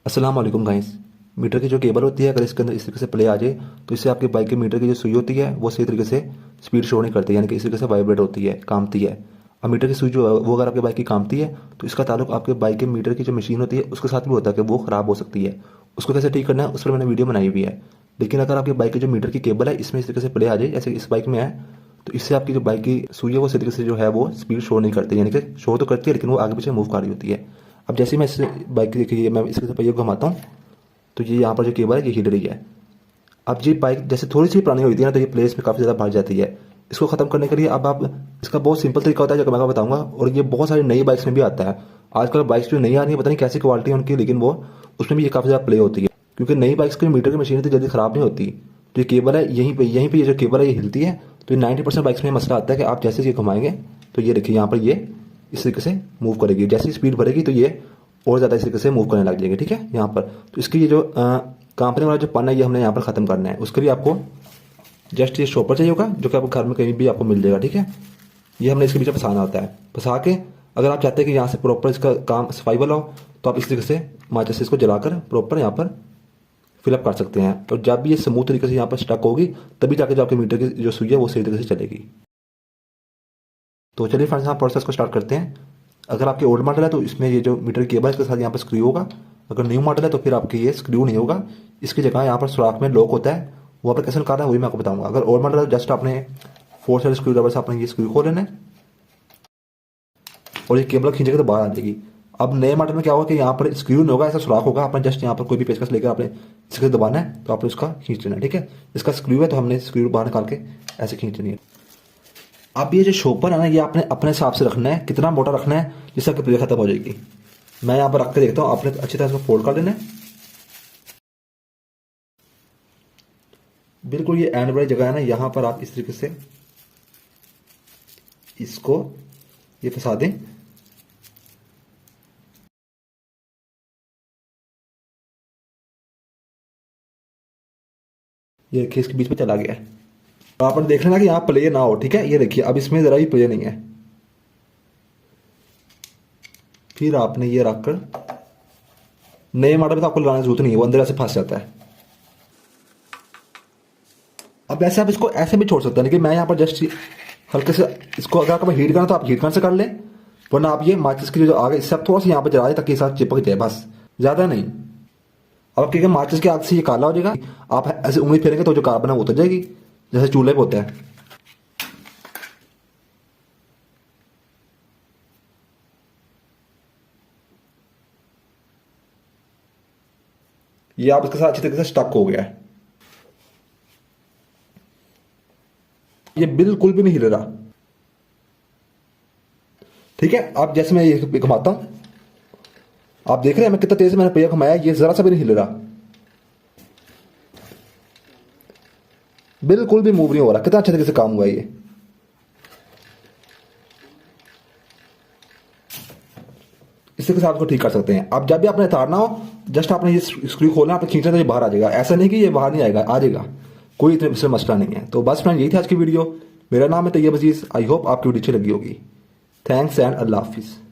अस्सलाम वालेकुम guys. Metre की जो केबल होती है, अगर इसके अंदर इस तरीके से प्ले आ जाए तो इससे आपके बाइक के मीटर की जो सुई होती है वो सही तरीके से स्पीड शो नहीं करती, यानी कि इस तरीके से वाइब्रेट होती है, कामती है। अब मीटर की सुई जो है वो अगर आपके बाइक की कामती है तो इसका ताल्लुक आपके बाइक के मीटर की जो मशीन होती है उसके साथ भी होता है कि वो ख़राब हो सकती है। उसको कैसे ठीक करना है उस पर मैंने वीडियो बनाई हुई है। लेकिन अगर आपके बाइक की जो मीटर की केबल है इसमें इस तरीके से प्ले आ जाए, जैसे इस बाइक में है, तो इससे आपकी जो बाइक की सुई है वो सही तरीके से जो है वो स्पीड शो नहीं करती, यानी कि शो तो करती है लेकिन वो आगे पीछे मूव कर रही होती है। अब जैसे मैं इस बाइक की देखिए, मैं इसके पहिए को घुमाता हूँ तो ये यहाँ पर जो केबल है ये हिल रही है। अब ये बाइक जैसे थोड़ी सी पुरानी होती है ना तो ये प्लेस में काफ़ी ज़्यादा बढ़ जाती है। इसको ख़त्म करने के लिए अब आप, इसका बहुत सिंपल तरीका होता है जो मैं आपको बताऊंगा, और ये बहुत सारी नई बाइक्स में भी आता है। आजकल बाइक्स जो नई आ रही है पता नहीं कैसी क्वालिटी है उनकी, लेकिन वो उसमें भी ये काफ़ी ज़्यादा प्ले होती है, क्योंकि नई बाइक्स की मीटर की मशीन इतनी जल्दी ख़राब नहीं होती। तो ये केबल है यहीं पर ये जो केबल है ये हिलती है। तो ये 90% बाइक्स में मसला आता है कि आप जैसे ये घुमाएंगे तो ये देखिए यहाँ पर ये इस तरीके से मूव करेगी, जैसी स्पीड बढ़ेगी तो ये और ज़्यादा इस तरीके से मूव करने लग जाएगी। ठीक है, यहाँ पर तो इसकी ये जो कांपने वाला जो पन है ये हमने यहाँ पर ख़त्म करना है। उसके लिए आपको जस्ट ये शॉपर चाहिए होगा जो कि आपको घर में कहीं भी आपको मिल जाएगा। ठीक है, ये हमने इसके पीछे फंसाना होता है। फंसा के अगर आप चाहते हैं कि यहाँ से प्रॉपर इसका काम सफाई वाला हो तो आप इस तरीके से माचिस से इसको जलाकर प्रॉपर यहाँ पर फिलअप कर सकते हैं। और जब भी ये स्मूथ तरीके से यहाँ पर स्टक होगी तभी जाके जो आपके मीटर की जो सुई है वो सही तरीके से चलेगी। तो चलिए फ्रेंड्स, यहाँ प्रोसेस को स्टार्ट करते हैं। अगर आपके ओल्ड मॉडल है तो इसमें ये जो मीटर केबल है इसके साथ यहाँ पर स्क्रू होगा। अगर न्यू मॉडल है तो फिर आपके ये स्क्रू नहीं होगा, इसकी जगह यहाँ पर सुराख में लॉक होता है, वो पर कैसे निकालना है वही मैं आपको बताऊंगा। अगर ओल्ड मॉडल है जस्ट आपने 4 साइड स्क्रू ड्राइवर से आपने ये स्क्रू खोल लेना है और ये केबल खींचेगा तो बाहर आ जाएगी। अब नए मॉडल में क्या होगा कि यहाँ पर स्क्रू नहीं होगा, ऐसा सुराख होगा। आपने जस्ट यहाँ पर कोई भी पेचकस लेकर आपने इसके दबाना है तो आपने उसका खींच लेना है। ठीक है, इसका स्क्रू है तो हमने स्क्रू बाहर निकाल के ऐसे खींच लेनी है। अब ये जो शॉपर है ना ये आपने अपने हिसाब से रखना है, कितना मोटा रखना है जिससे आपकी प्ले खत्म हो जाएगी। मैं यहाँ पर रख के देखता हूँ, आपने अच्छी तरह से फोल्ड कर लेना है। बिल्कुल ये एंड वाली जगह है ना, यहाँ पर आप इस तरीके से इसको ये फंसा दें। ये देखिए इसके बीच में चला गया है। तो आप देख लेना कि यहाँ प्ले ना हो। ठीक है, ये देखिए अब इसमें जरा भी प्ले नहीं है। फिर आपने ये रखकर नए मॉडल में तो आपको लगाने की जरूरत नहीं है, वो अंदर ऐसे फंस जाता है। अब ऐसे आप इसको ऐसे भी छोड़ सकते हैं, लेकिन मैं यहाँ पर जस्ट हल्के से इसको, अगर आपको हीट करना तो आप हीट करने से कर लें, वरना आप ये माचिस की जो आगे इससे आप थोड़ा सा यहाँ पर जला दें ताकि साथ चिपक जाए, बस ज़्यादा नहीं। अब क्योंकि माचिस के आग से ये काला हो जाएगा, आप ऐसे उंगली फेरेंगे तो जो कार्बन है वो उतर जाएगी, जैसे चूल्हे पे होता है। ये आप इसके साथ अच्छी तरीके से स्टक हो गया है, ये बिल्कुल भी नहीं हिल रहा। ठीक है, अब जैसे मैं ये घुमाता हूं, आप देख रहे हैं मैं कितना तेज मैंने पहिया घुमाया, ये जरा सा भी नहीं हिल रहा, बिल्कुल भी मूव नहीं हो रहा। कितना अच्छे तरीके से काम हुआ ये। इसी के साथ को ठीक कर सकते हैं। अब जब भी आपने उतारना हो जस्ट आपने ये स्क्रू खोलना, आपने खींचना तो ये बाहर आ जाएगा। ऐसा नहीं कि ये बाहर नहीं आएगा, आ जाएगा, कोई इतने से मसला नहीं है। तो बस फ्रेंड यही था आज की वीडियो। मेरा नाम है तैयब अजीज। आई होप आपकी वीडियो अच्छी लगी होगी। थैंक्स एंड अल्लाह हाफिज़।